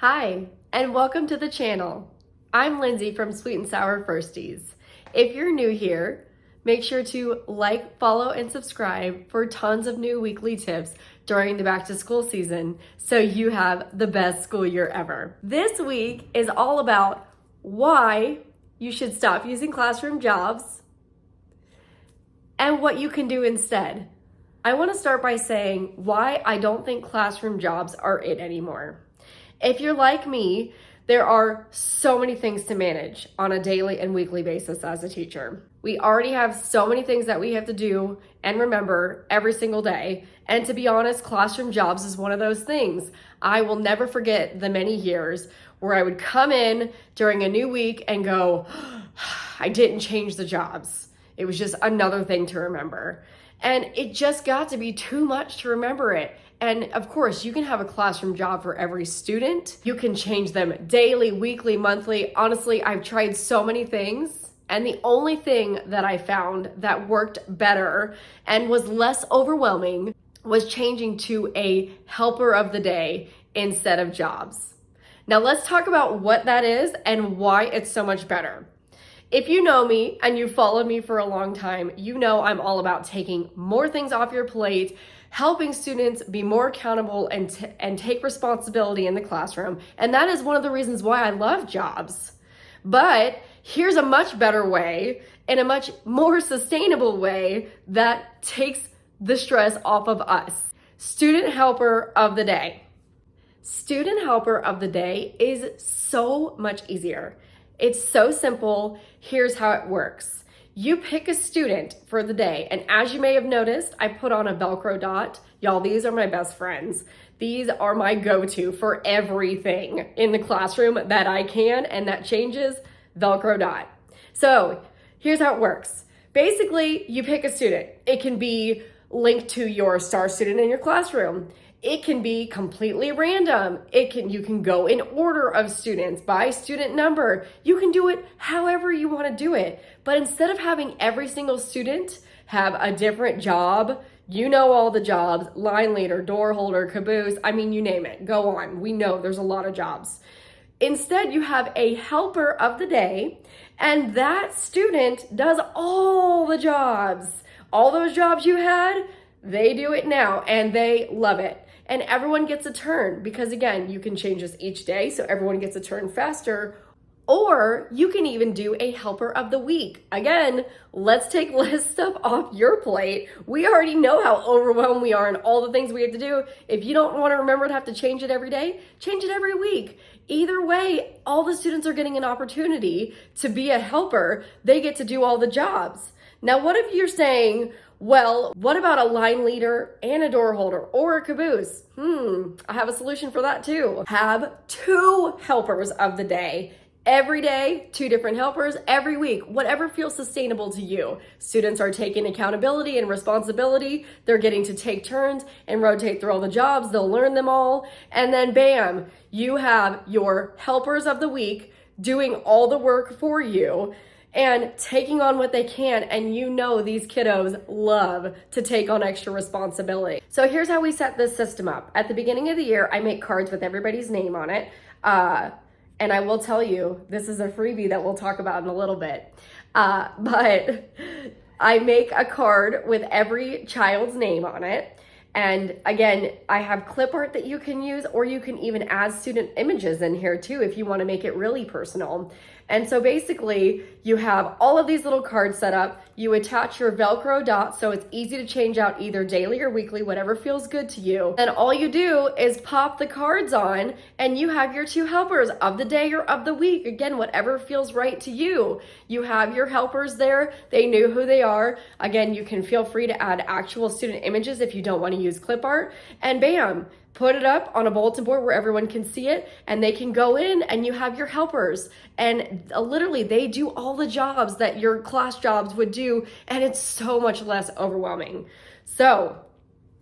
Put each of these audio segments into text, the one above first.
Hi, and welcome to the channel. I'm Lindsay from Sweet and Sour Firsties. If you're new here, make sure to like, follow, and subscribe for tons of new weekly tips during the back to school season so you have the best school year ever. This week is all about why you should stop using classroom jobs and what you can do instead. I want to start by saying why I don't think classroom jobs are it anymore. If you're like me, there are so many things to manage on a daily and weekly basis as a teacher. We already have so many things that we have to do and remember every single day. And to be honest, classroom jobs is one of those things. I will never forget the many years where I would come in during a new week and go, I didn't change the jobs. It was just another thing to remember. And it just got to be too much to remember it. And of course, you can have a classroom job for every student. You can change them daily, weekly, monthly. Honestly, I've tried so many things. And the only thing that I found that worked better and was less overwhelming was changing to a helper of the day instead of jobs. Now let's talk about what that is and why it's so much better. If you know me and you've followed me for a long time, you know I'm all about taking more things off your plate, helping students be more accountable and take responsibility in the classroom. And that is one of the reasons why I love jobs. But here's a much better way and a much more sustainable way that takes the stress off of us. Student helper of the day. Student helper of the day is so much easier. It's so simple. Here's how it works. You pick a student for the day, and as you may have noticed, I put on a Velcro dot. Y'all, these are my best friends. These are my go-to for everything in the classroom that I can, and that changes, Velcro dot. So here's how it works. Basically, you pick a student. It can be linked to your star student in your classroom. It can be completely random. You can go in order of students by student number. You can do it however you want to do it. But instead of having every single student have a different job, you know all the jobs, line leader, door holder, caboose, I mean, you name it, go on. We know there's a lot of jobs. Instead, you have a helper of the day, and that student does all the jobs. All those jobs you had, they do it now, and they love it. And everyone gets a turn because, again, you can change this each day so everyone gets a turn faster. Or you can even do a helper of the week. Again, let's take less stuff off your plate. We already know how overwhelmed we are and all the things we have to do. If you don't want to remember to have to change it every day, change it every week. Either way, all the students are getting an opportunity to be a helper. They get to do all the jobs. Now, what if you're saying, well, what about a line leader and a door holder or a caboose? I have a solution for that too. Have 2 helpers of the day. Every day, 2 different helpers, every week, whatever feels sustainable to you. Students are taking accountability and responsibility. They're getting to take turns and rotate through all the jobs. They'll learn them all. And then bam, you have your helpers of the week doing all the work for you and taking on what they can. And you know these kiddos love to take on extra responsibility. So here's how we set this system up. At the beginning of the year, I make cards with everybody's name on it. And I will tell you, this is a freebie that we'll talk about in a little bit. But I make a card with every child's name on it. And again, I have clip art that you can use, or you can even add student images in here too if you want to make it really personal. And so basically, you have all of these little cards set up. You attach your Velcro dots so it's easy to change out either daily or weekly, whatever feels good to you. Then all you do is pop the cards on and you have your 2 helpers of the day or of the week. Again, whatever feels right to you. You have your helpers there. They knew who they are. Again, you can feel free to add actual student images if you don't want to use clip art. And bam, put it up on a bulletin board where everyone can see it and they can go in and you have your helpers. And literally they do all the jobs that your class jobs would do, and it's so much less overwhelming. So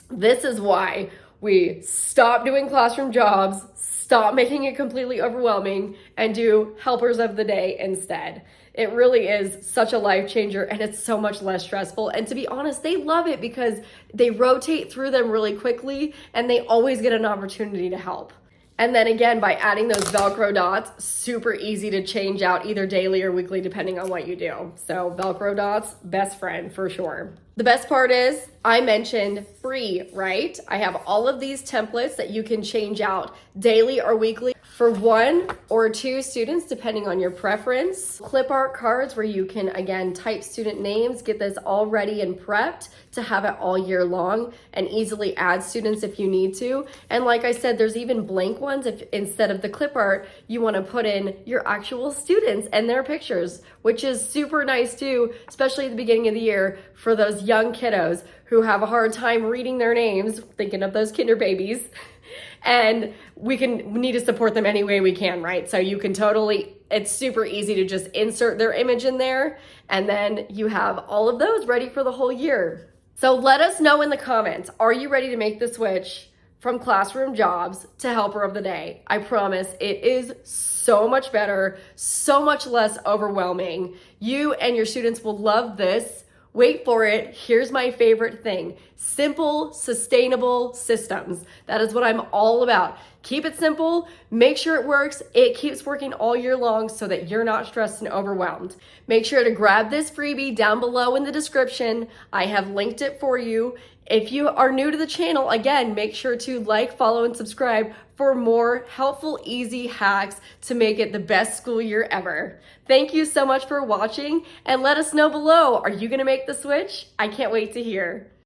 this is why we stop doing classroom jobs, stop making it completely overwhelming, and do helpers of the day instead. It really is such a life changer, and it's so much less stressful. And to be honest, they love it because they rotate through them really quickly and they always get an opportunity to help. And then again, by adding those Velcro dots, super easy to change out either daily or weekly, depending on what you do. So Velcro dots, best friend for sure. The best part is I mentioned free, right? I have all of these templates that you can change out daily or weekly for 1 or 2 students, depending on your preference. Clip art cards where you can, again, type student names, get this all ready and prepped to have it all year long and easily add students if you need to. And like I said, there's even blank ones if instead of the clip art, you want to put in your actual students and their pictures, which is super nice too, especially at the beginning of the year for those young kiddos who have a hard time reading their names, thinking of those kinder babies. And we need to support them any way we can, right? So you can totally, it's super easy to just insert their image in there, and then you have all of those ready for the whole year. So let us know in the comments, are you ready to make the switch from classroom jobs to helper of the day? I promise it is so much better, so much less overwhelming. You and your students will love this. Wait for it. Here's my favorite thing. Simple, sustainable systems. That is what I'm all about. Keep it simple, make sure it works. It keeps working all year long so that you're not stressed and overwhelmed. Make sure to grab this freebie down below in the description. I have linked it for you. If you are new to the channel, again, make sure to like, follow, and subscribe for more helpful, easy hacks to make it the best school year ever. Thank you so much for watching, and let us know below, are you gonna make the switch? I can't wait to hear.